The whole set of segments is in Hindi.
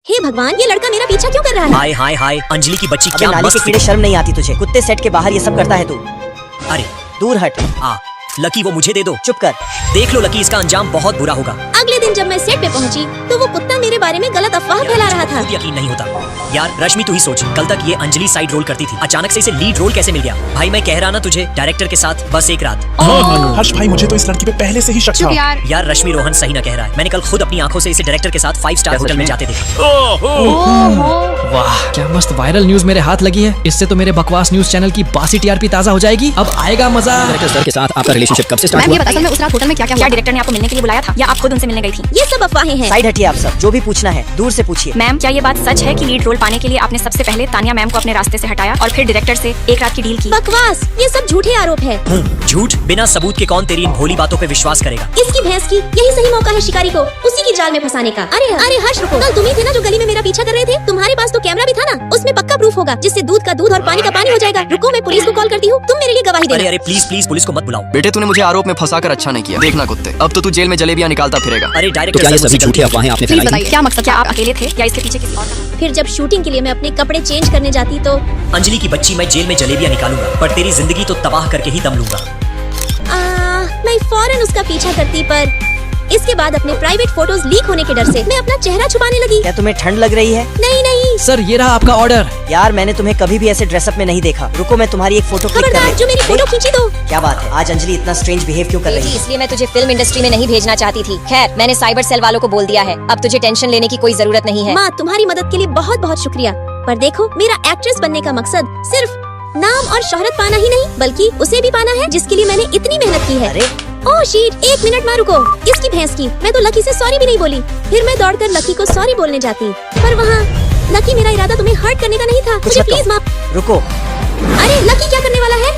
हे भगवान, ये लड़का मेरा पीछा क्यों कर रहा है? हाय हाय हाय, अंजलि की बच्ची क्या नाली के मस्त कीड़े, शर्म नहीं आती तुझे? कुत्ते सेट के बाहर ये सब करता है तू। अरे दूर हट। लकी, वो मुझे दे दो। चुप कर। देख लो लकी, इसका अंजाम बहुत बुरा होगा। अगले दिन जब मैं सेट पे पहुंची तो वो कुत्ता मेरे बारे में गलत अफवाह फैला रहा था। खुद यकीन नहीं होता यार। रश्मि, तू ही सोच, कल तक ये अंजलि साइड रोल करती थी, अचानक से इसे लीड रोल कैसे मिल गया? भाई मैं कह रहा ना तुझे, डायरेक्टर के साथ बस एक रात। हर्ष भाई, मुझे तो इस लड़की पे पहले से ही शक था। यार रश्मि रोहन सही ना कह रहा है। मैंने कल खुद अपनी आंखों से इसे डायरेक्टर के साथ 5 स्टार होटल में जाते देखा। वाह, क्या मस्त वायरल न्यूज मेरे हाथ लगी है। इससे तो मेरे बकवास न्यूज चैनल की बासी टीआरपी ताजा हो जाएगी। अब आएगा मजा। डायरेक्टर सर के साथ आपका रिलेशनशिप कब से स्टार्ट मैम, ये हुआ? बता, असल में उस रात होटल में क्या डायरेक्टर ने आपको मिलने के लिए बुलाया था या आप खुद उनसे मिलने गई थी? ये सब अफवाहें हैं। साइड हटिए आप सब, जो भी पूछना है दूर से पूछिए। मैम, क्या ये बात सच है कि लीड रोल पाने के लिए आपने सबसे पहले तानिया मैम को अपने रास्ते से हटाया और फिर डायरेक्टर से एक रात की डील की? बकवास, ये सब झूठे आरोप है। झूठ? बिना सबूत के कौन तेरी इन भोली बातों पे विश्वास करेगा? इसकी भैंस की यही सही मौका है शिकारी को उसी की जाल में फंसाने का। अरे हर्ष, रुको, कल तुम ही थे ना जो गली में मेरा पीछा कर रहे थे? तुम्हारे पास तो कैमरा भी था ना, उसमें पक्का प्रूफ होगा जिससे दूध का दूध और पानी का पानी हो जाएगा। रुको, मैं पुलिस को कॉल करती हूँ, तुम मेरे लिए गवाही देना। अरे प्लीज प्लीज, पुलिस को मत बुलाओ। बेटे, तूने मुझे आरोप में फंसाकर अच्छा नहीं किया। देखना कुत्ते, अब तो तू जेल में जलेबियां निकालता फिरेगा। अरे तो डायरेक्टर क्या ये सर, सभी मुझसे झूठी गलती अफवाहें आपने प्लीज फैलाई? बताइए, क्या मकसद? क्या आप अकेले थे या इसके पीछे किसी और का? फिर जब शूटिंग के लिए मैं अपने कपड़े चेंज करने जाती तो अंजलि की बच्ची, मैं जेल में जलेबियां निकालूंगा, पर तेरी जिंदगी तो तबाह करके ही दम लूंगा। मैं फौरन उसका पीछा करती, पर इसके बाद अपने प्राइवेट फोटोज लीक होने के डर से मैं अपना चेहरा छुपाने लगी। क्या तुम्हें ठंड लग रही है? नहीं, सर, ये रहा आपका ऑर्डर। यार, मैंने तुम्हें कभी भी ऐसे ड्रेसअप में नहीं देखा। रुको, मैं तुम्हारी एक फोटो क्लिक कर खबरदार, लेती जो मेरी हूँ। फोटो खींची तो। क्या बात है, आज अंजलि इतना स्ट्रेंज बिहेव क्यों कर रही है? इसलिए मैं तुझे फिल्म इंडस्ट्री में नहीं भेजना चाहती थी। खैर, मैंने साइबर सेल वालों को बोल दिया है। अब तुझे टेंशन लेने की कोई जरूरत नहीं है। माँ, तुम्हारी मदद के लिए बहुत बहुत शुक्रिया। पर देखो, मेरा एक्ट्रेस बनने का मकसद सिर्फ नाम और शोहरत पाना ही नहीं, बल्कि उसे भी पाना है जिसके लिए मैंने इतनी मेहनत की है। अरे ओह शीट, 1 मिनट माँ, रुको। इसकी भैंस की, मैं तो लकी से सॉरी भी नहीं बोली। फिर मैं दौड़कर लकी को सॉरी बोलने जाती, पर वहाँ लकी, मेरा इरादा तुम्हें हर्ट करने का नहीं था। कुछ मुझे मत प्लीज कहो। माफ। रुको। अरे लकी, क्या करने वाला है?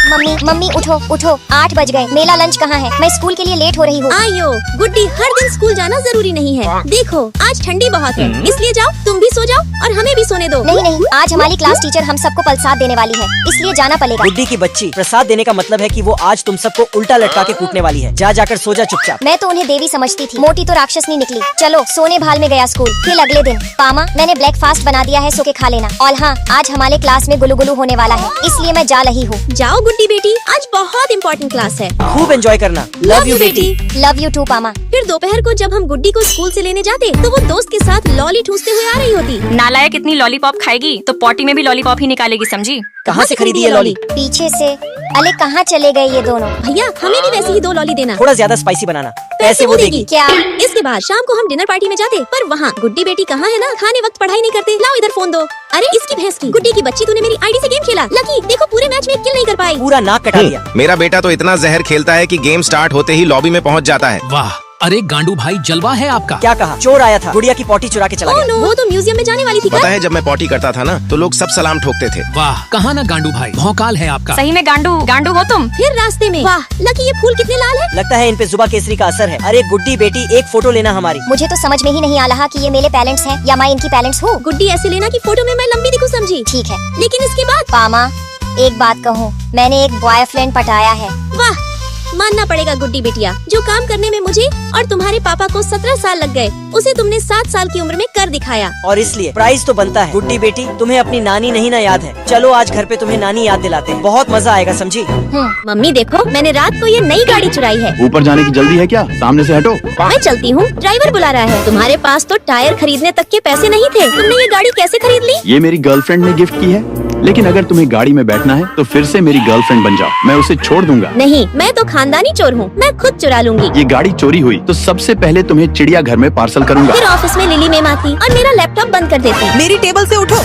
मम्मी उठो, 8 बज गए। मेरा लंच कहाँ है? मैं स्कूल के लिए लेट हो रही हूँ। आयो गुड्डी, हर दिन स्कूल जाना जरूरी नहीं है। देखो, आज ठंडी बहुत है, इसलिए जाओ, तुम भी सो जाओ और हमें भी सोने दो। नहीं, आज हमारी क्लास टीचर हम सबको प्रसाद देने वाली है, इसलिए जाना पड़ेगा। गुड्डी की बच्ची, प्रसाद देने का मतलब है कि वो आज तुम सबको उल्टा लटका के कूटने वाली है। जा जाकर सो जा चुपचाप। मैं तो उन्हें देवी समझती थी, मोटी तो राक्षसनी निकली। चलो, सोने भाल में गया स्कूल। फिर अगले दिन, पामा, मैंने ब्रेकफास्ट बना दिया है, सो के खा लेना। और हाँ, आज हमारे क्लास में गुलू होने वाला है, इसलिए मैं जा रही हूँ। जाओ गुड्डी बेटी, आज बहुत इम्पोर्टेंट क्लास है। खूब एंजॉय करना। लव यू बेटी। लव यू टू पामा। फिर दोपहर को जब हम गुड्डी को स्कूल से लेने जाते तो वो दोस्त के साथ लॉली ठूसते हुए आ रही होती। नालायक, इतनी लॉलीपॉप खाएगी तो पॉटी में भी लॉलीपॉप ही निकालेगी, समझी? कहाँ से खरीदी है लॉली? पीछे से। अरे कहाँ चले गए ये दोनों? भैया, हमें भी वैसी ही 2 लॉली देना। थोड़ा ज्यादा स्पाइसी बनाना। पैसे वो देगी। क्या? इसके बाद शाम को हम डिनर पार्टी में जाते, पर वहाँ गुड्डी बेटी कहाँ है ना, खाने वक्त पढ़ाई नहीं करते। लाओ इधर फोन दो। अरे इसकी भैंस की, गुड्डी की बच्ची, तूने मेरी आईडी से गेम खेला। लकी देखो, पूरे मैच में एक किल नहीं कर पाई। पूरा नाक कटा दिया। मेरा बेटा तो इतना जहर खेलता है कि गेम स्टार्ट होते ही लॉबी में पहुंच जाता है। वाह, अरे गांडू भाई, जलवा है आपका। क्या कहा? चोर आया था, गुड़िया की पॉटी चुरा के चला ओह गया। नो, वो तो म्यूजियम में जाने वाली थी। पता है, जब मैं पॉटी करता था ना तो लोग सब सलाम ठोकते थे। वाह, कहाँ ना गांडू भाई, भौकाल है आपका। सही में गांडू हो तुम। फिर रास्ते में, वाह लकी, ये फूल कितने लाल है। लगता है इन पे जुबा केसरी का असर है। अरे गुड्डी बेटी, एक फोटो लेना हमारी। मुझे तो समझ में ही नहीं आ रहा कि ये मेरे पेरेंट्स हैं या मैं इनकी पेरेंट्स हूँ। गुड्डी ऐसे लेना कि फोटो में मैं लंबी दिखूं, समझी? ठीक है। लेकिन इसके बाद, पामा, एक बात कहूँ, मैंने एक बॉयफ्रेंड पटाया है। वाह, मानना पड़ेगा गुड्डी बेटिया, जो काम करने में मुझे और तुम्हारे पापा को 17 साल लग गए, उसे तुमने 7 साल की उम्र में कर दिखाया। और इसलिए प्राइज तो बनता है। गुड्डी बेटी, तुम्हें अपनी नानी नहीं ना याद है? चलो आज घर पे तुम्हें नानी याद दिलाते हैं, बहुत मजा आएगा, समझी? मम्मी देखो, मैंने रात को ये नई गाड़ी चुराई है। ऊपर जाने की जल्दी है क्या? सामने से हटो। मैं चलती हूँ, ड्राइवर बुला रहा है। तुम्हारे पास तो टायर खरीदने तक के पैसे नहीं थे, तुमने ये गाड़ी कैसे खरीद ली? ये मेरी गर्लफ्रेंड ने गिफ्ट की है, लेकिन अगर तुम्हें गाड़ी में बैठना है तो फिर से मेरी गर्लफ्रेंड बन जाओ, मैं उसे छोड़ दूंगा। नहीं, मैं तो खानदानी चोर हूँ, मैं खुद चुरा लूंगी। ये गाड़ी चोरी हुई तो सबसे पहले तुम्हें चिड़ियाघर में पार्सल करूंगा। फिर ऑफिस में लिली मैम आती और मेरा लैपटॉप बंद कर देती। मेरी टेबल से उठो।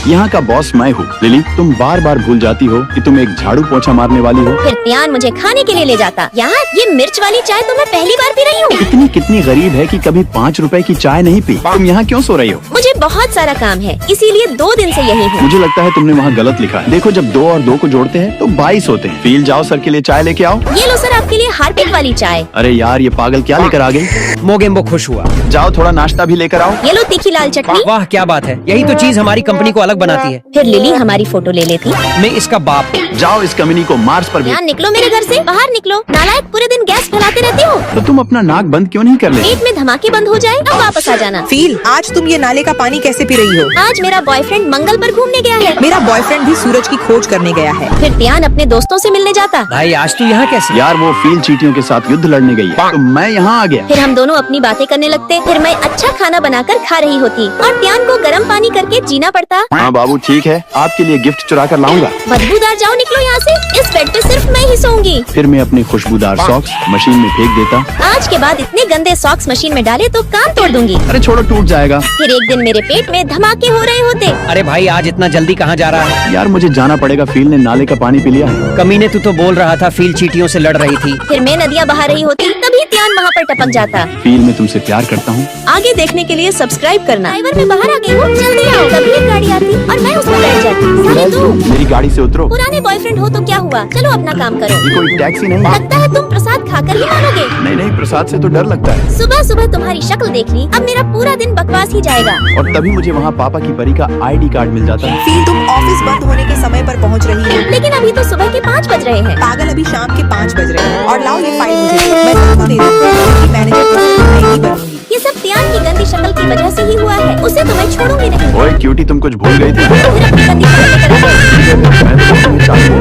यहाँ का बॉस मैं हूँ। लिली, तुम बार बार भूल जाती हो कि तुम एक झाड़ू पोछा मारने वाली हो। फिर त्यान मुझे खाने के लिए ले जाता। यार, ये मिर्च वाली चाय तो मैं पहली बार पी रही हूँ। कितनी गरीब है कि कभी 5 रुपए की चाय नहीं पी। तुम यहाँ क्यों सो रही हो? मुझे बहुत सारा काम है, इसीलिए 2 दिन से यही हूँ। मुझे लगता है तुमने वहाँ वहाँ गलत लिखा है। देखो जब 2 और 2 को जोड़ते हैं तो 22 होते हैं। फील जाओ सर के लिए चाय लेके आओ। ये लो सर आपके लिए हार्पिक वाली चाय। अरे यार ये पागल क्या लेकर आ गई। मोगेम्बो खुश हुआ। जाओ थोड़ा नाश्ता भी लेकर आओ। ये लो तीखी लाल चटनी। वाह क्या बात है, यही तो चीज हमारी कंपनी को अलग बनाती है। फिर लिली हमारी फोटो ले लेती। मैं इसका बाप। जाओ इस कमीनी को मार्स पर भेज। यहाँ निकलो मेरे घर से, बाहर निकलो। नालायक, पूरे दिन गैस फैलाते रहते हो। तो तुम अपना नाक बंद क्यों नहीं कर ले। पेट में धमाके बंद हो जाए अब वापस आ जाना। फील, आज तुम ये नाले का पानी कैसे पी रही हो? आज मेरा बॉयफ्रेंड मंगल पर घूमने गया है। मेरा बॉयफ्रेंड भी सूरज की खोज करने गया है। फिर ध्यान अपने दोस्तों से मिलने जाता। भाई आज तू यहाँ कैसे? यार वो फील चींटियों के साथ युद्ध लड़ने गई है तो मैं यहाँ आ गया। फिर हम दोनों अपनी बातें करने लगते। फिर मैं अच्छा खाना बनाकर खा रही होती और ध्यान को गर्म पानी करके जीना पड़ता। हाँ बाबू ठीक है, आपके लिए गिफ्ट चुरा कर लाऊंगा। बदबूदार, जाओ निकलो यहाँ से। इस बेड पे सिर्फ मैं ही सोऊंगी। फिर मैं अपने खुशबूदार सॉक्स मशीन में फेंक देता। आज के बाद इतने गंदे सॉक्स मशीन में डाले तो कान तोड़ दूंगी। अरे छोड़ो टूट जाएगा। फिर एक दिन मेरे पेट में धमाके हो रहे होते। अरे भाई आज इतना जल्दी कहाँ जा रहा है? यार मुझे जाना पड़ेगा, फील ने नाले का पानी पी लिया है। कमीने तू तो बोल रहा था फील चींटियों से लड़ रही थी। फिर मैं नदियाँ बहा रही होती, तभी ध्यान वहाँ पर टपक जाता। फील मैं तुमसे प्यार करता हूँ। आगे देखने के लिए सब्सक्राइब करना। ड्राइवर मैं बाहर आ गई हूँ, जल्दी आओ। तभी एक गाड़ी आती और मैं उसमें बैठ जाती। साली तुम मेरी गाड़ी से उतरो। पुराने बॉयफ्रेंड हो तो क्या हुआ, चलो अपना काम करो। ये कोई टैक्सी नहीं। लगता है तुम प्रसाद खाकर ही मानोगे। नहीं नहीं, प्रसाद से तो डर लगता है। सुबह सुबह तुम्हारी शक्ल देख ली, अब मेरा पूरा दिन बकवास ही जाएगा। और तभी मुझे वहाँ पापा की परी का ID कार्ड मिल जाता है। फील, तुम ऑफिस बंद होने के समय पर पहुंच रही हो। लेकिन अभी तो सुबह के 5 बज रहे हैं। पागल, अभी शाम के 5 बज रहे हैं। और लाओ ये फाइल मुझे दो। मैं तुमको दे दूंगी। मैनेजर प्रोफेसर नहीं बनूंगी। ये सब ध्यान की गंदी शक्ल की वजह से ही हुआ है। उसे तो मैं छोड़ूंगी नहीं। ओए क्यूटी, तुम कुछ भूल गई थी। फिर अपनी गंदी शक्ल लेकर आ गए। मैं तो तुम्हें चाहती हूँ।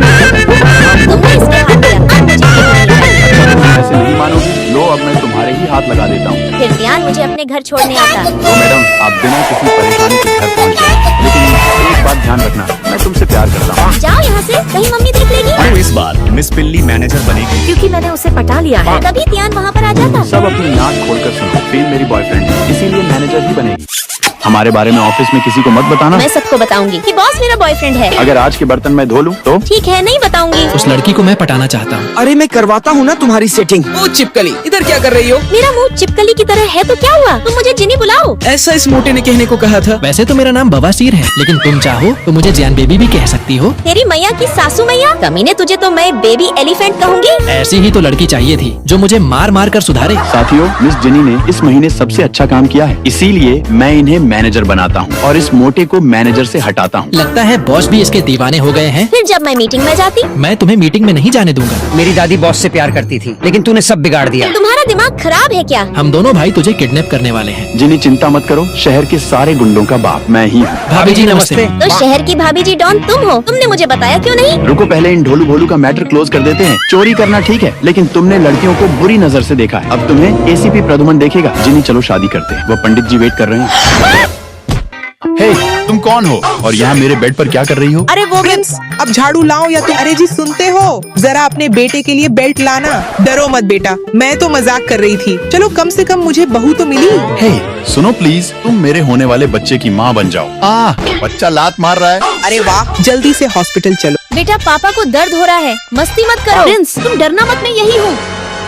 तुमने इसके हाथ दिया, अब मुझे ऐसे नहीं मानोगी। लो अब मैं तुम्हारे ही हाथ लगा देता हूँ। फिर ध्यान मुझे अपने घर छोड़ने आता। तो मैडम आप बिना किसी परेशानी के घर पहुँच गए, लेकिन एक बात ध्यान रखना, मैं तुमसे प्यार करता हूँ। जाओ यहाँ से, कहीं मम्मी देख लेगी। तो इस बार मिस पिल्ली मैनेजर बनेगी। क्योंकि मैंने उसे पटा लिया है। तभी ध्यान वहाँ पर आ जाता। सब अपनी नाक खोलकर सुनो, फील मेरी बॉयफ्रेंड है, इसीलिए मैनेजर ही बनेगी। हमारे बारे में ऑफिस में किसी को मत बताना। मैं सबको बताऊंगी कि बॉस मेरा बॉयफ्रेंड है। अगर आज के बर्तन मैं धो लूं तो? ठीक है, नहीं बताऊंगी। उस लड़की को मैं पटाना चाहता हूँ। अरे मैं करवाता हूँ ना तुम्हारी सेटिंग। ओ चिपकली, इधर क्या कर रही हो? मेरा मुंह चिपकली की तरह है तो क्या हुआ, तुम मुझे जिनी बुलाओ। ऐसा इस मोटे ने कहने को कहा था। वैसे तो मेरा नाम बवासीर है, लेकिन तुम चाहो तो मुझे जैन बेबी भी कह सकती हो। तेरी मैया की सासू मैया, कमीने तुझे तो मैं बेबी एलिफेंट कहूंगी। ऐसी ही तो लड़की चाहिए थी जो मुझे मार मार कर सुधारे। साथियों, मिस जेनी ने इस महीने सबसे अच्छा काम किया है, इसीलिए मैं इन्हें मैनेजर बनाता हूँ और इस मोटे को मैनेजर से हटाता हूँ। लगता है बॉस भी इसके दीवाने हो गए हैं। फिर जब मैं मीटिंग में जाती, मैं तुम्हें मीटिंग में नहीं जाने दूंगा। मेरी दादी बॉस से प्यार करती थी, लेकिन तूने सब बिगाड़ दिया। तुम्हारा दिमाग खराब है क्या? हम दोनों भाई तुझे किडनैप करने वाले हैं। जिनी चिंता मत करो, शहर के सारे गुंडों का बाप मैं ही हूँ। भाभी जी नमस्ते। तो शहर की भाभी जी डॉन तुम हो, तुमने मुझे बताया क्यों नहीं? रुको, पहले इन ढोलू भोलू का मैटर क्लोज कर देते हैं। चोरी करना ठीक है, लेकिन तुमने लड़कियों को बुरी नजर से देखा है। अब तुम्हें ACP प्रदुमन देखेगा। जिनी चलो शादी करते हैं, वो पंडित जी वेट कर रहे हैं। हे, तुम कौन हो और यहाँ मेरे बेड पर क्या कर रही हो? अरे वो प्रिंस, अब झाड़ू लाओ या तुम? अरे जी सुनते हो, जरा अपने बेटे के लिए बेल्ट लाना। डरो मत बेटा, मैं तो मजाक कर रही थी। चलो कम से कम मुझे बहू तो मिली। हे, सुनो प्लीज, तुम मेरे होने वाले बच्चे की माँ बन जाओ। बच्चा लात मार रहा है। अरे वाह, जल्दी से हॉस्पिटल चलो। बेटा पापा को दर्द हो रहा है, मस्ती मत करो। प्रिंस तुम डरना मत, मैं यही हूँ।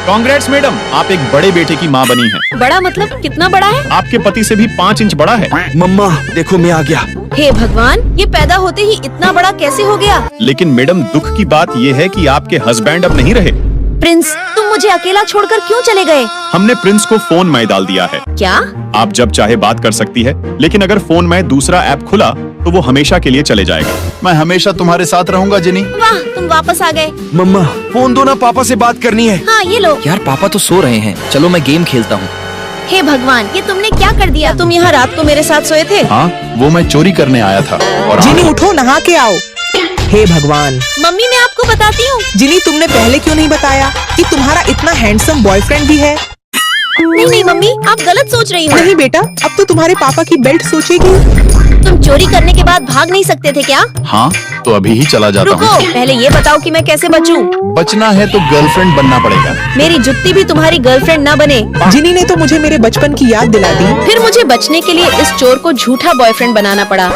कांग्रेट्स मैडम, आप एक बड़े बेटे की माँ बनी है। बड़ा मतलब कितना बड़ा है? आपके पति से भी 5 इंच बड़ा है। मम्मा देखो मैं आ गया। हे भगवान, ये पैदा होते ही इतना बड़ा कैसे हो गया? लेकिन मैडम दुख की बात ये है कि आपके हस्बैंड अब नहीं रहे। प्रिंस तुम मुझे अकेला छोड़कर क्यों चले गए? हमने प्रिंस को फोन में डाल दिया है। क्या? आप जब चाहे बात कर सकती है, लेकिन अगर फोन में दूसरा ऐप खुला तो वो हमेशा के लिए चले जाएगा। मैं हमेशा तुम्हारे साथ रहूंगा जिनी। वाह, तुम वापस आ गए। मम्मा फोन दो ना, पापा से बात करनी है। हाँ ये लो। यार पापा तो सो रहे हैं, चलो मैं गेम खेलता हूँ। हे भगवान, ये तुमने क्या कर दिया? तुम यहाँ रात को मेरे साथ सोए थे? हाँ, वो मैं चोरी करने आया था। और जिनी उठो, नहा के आओ। हे भगवान। मम्मी मैं आपको बताती हूँ। जिनी तुमने पहले क्यों नहीं बताया कि तुम्हारा इतना हैंडसम बॉयफ्रेंड भी है? नहीं मम्मी, आप गलत सोच रही हो। नहीं बेटा, अब तो तुम्हारे पापा की बेल्ट सोचेगी। तुम चोरी करने के बाद भाग नहीं सकते थे क्या? हाँ, तो अभी ही चला जाता रुको, हूँ। पहले ये बताओ कि मैं कैसे बचूं? बचना है तो गर्लफ्रेंड बनना पड़ेगा। मेरी जुत्ती भी तुम्हारी गर्लफ्रेंड न बने। जिनी ने तो मुझे मेरे बचपन की याद दिला दी। फिर मुझे बचने के लिए इस चोर को झूठा बॉयफ्रेंड बनाना पड़ा।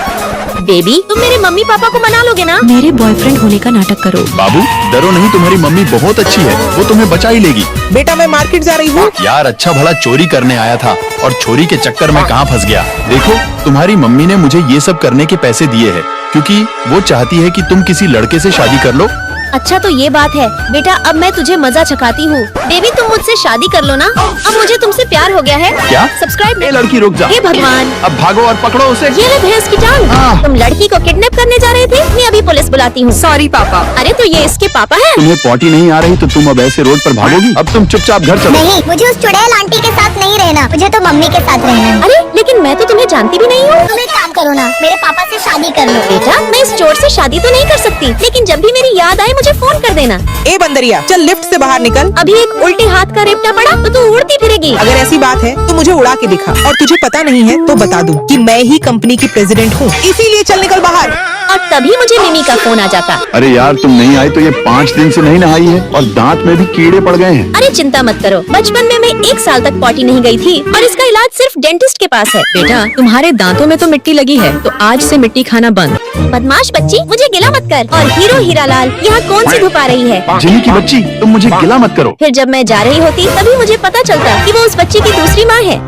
बेबी तुम मेरे मम्मी पापा को मना लोगे ना? मेरे बॉयफ्रेंड होने का नाटक करो। बाबू डरो नहीं, तुम्हारी मम्मी बहुत अच्छी है, वो तुम्हें बचा ही लेगी। बेटा मैं मार्केट जा रही हूँ। यार अच्छा भला चोरी करने आया था और चोरी के चक्कर में कहाँ फंस गया। देखो तुम्हारी मम्मी ने मुझे ये सब करने के पैसे दिए हैं। क्योंकि वो चाहती है कि तुम किसी लड़के से शादी कर लो। अच्छा तो ये बात है बेटा, अब मैं तुझे मजा चखाती हूँ। बेबी तुम मुझसे शादी कर लो ना, अब मुझे तुमसे प्यार हो गया है। क्या? सब्सक्राइब। ए लड़की रुक जा। हे भगवान, अब भागो और पकड़ो उसे। ये ले भैंस की टांग। तुम लड़की को किडनैप करने जा रहे थे? मैं अभी पुलिस बुलाती हूँ। सॉरी पापा। अरे तो ये इसके पापा है। तुम्हें पॉटी नहीं आ रही तो तुम अब ऐसे रोड पर भागोगी? अब तुम चुपचाप घर चलो। नहीं, मुझे उस चुड़ैल आंटी के साथ नहीं रहना, मुझे तो मम्मी के साथ रहना है। अरे लेकिन मैं तो तुम्हें जानती भी नहीं हूँ। तुम एक काम करो ना, मेरे पापा से शादी कर लो। बेटा मैं इस चोर से शादी तो नहीं कर सकती, लेकिन जब भी मेरी याद आए मुझे फोन कर देना। ए बंदरिया, चल लिफ्ट से बाहर निकल। अभी एक उल्टे हाथ का रेपटा पड़ा तो तू उड़ती फिरेगी। अगर ऐसी बात है तो मुझे उड़ा के दिखा, और तुझे पता नहीं है तो बता दूं कि मैं ही कंपनी की प्रेसिडेंट हूँ, इसीलिए चल निकल बाहर। और तभी मुझे मिमी का फोन आ जाता। अरे यार तुम नहीं आई तो ये 5 दिन से नहीं नहाई है और दांत में भी कीड़े पड़ गए हैं। अरे चिंता मत करो, बचपन में मैं 1 साल तक पॉटी नहीं गई थी और इसका इलाज सिर्फ डेंटिस्ट के पास है। बेटा तुम्हारे दांतों में तो मिट्टी लगी है, तो आज से मिट्टी खाना बंद। बदमाश बच्ची, मुझे गिला मत कर। और हीरो हीरालाल यहाँ कौन सी धूप आ रही है? जिनी की बच्ची, तुम मुझे गिला मत करो। फिर जब मैं जा रही होती तभी मुझे पता चलता कि वो उस बच्ची की दूसरी माँ है।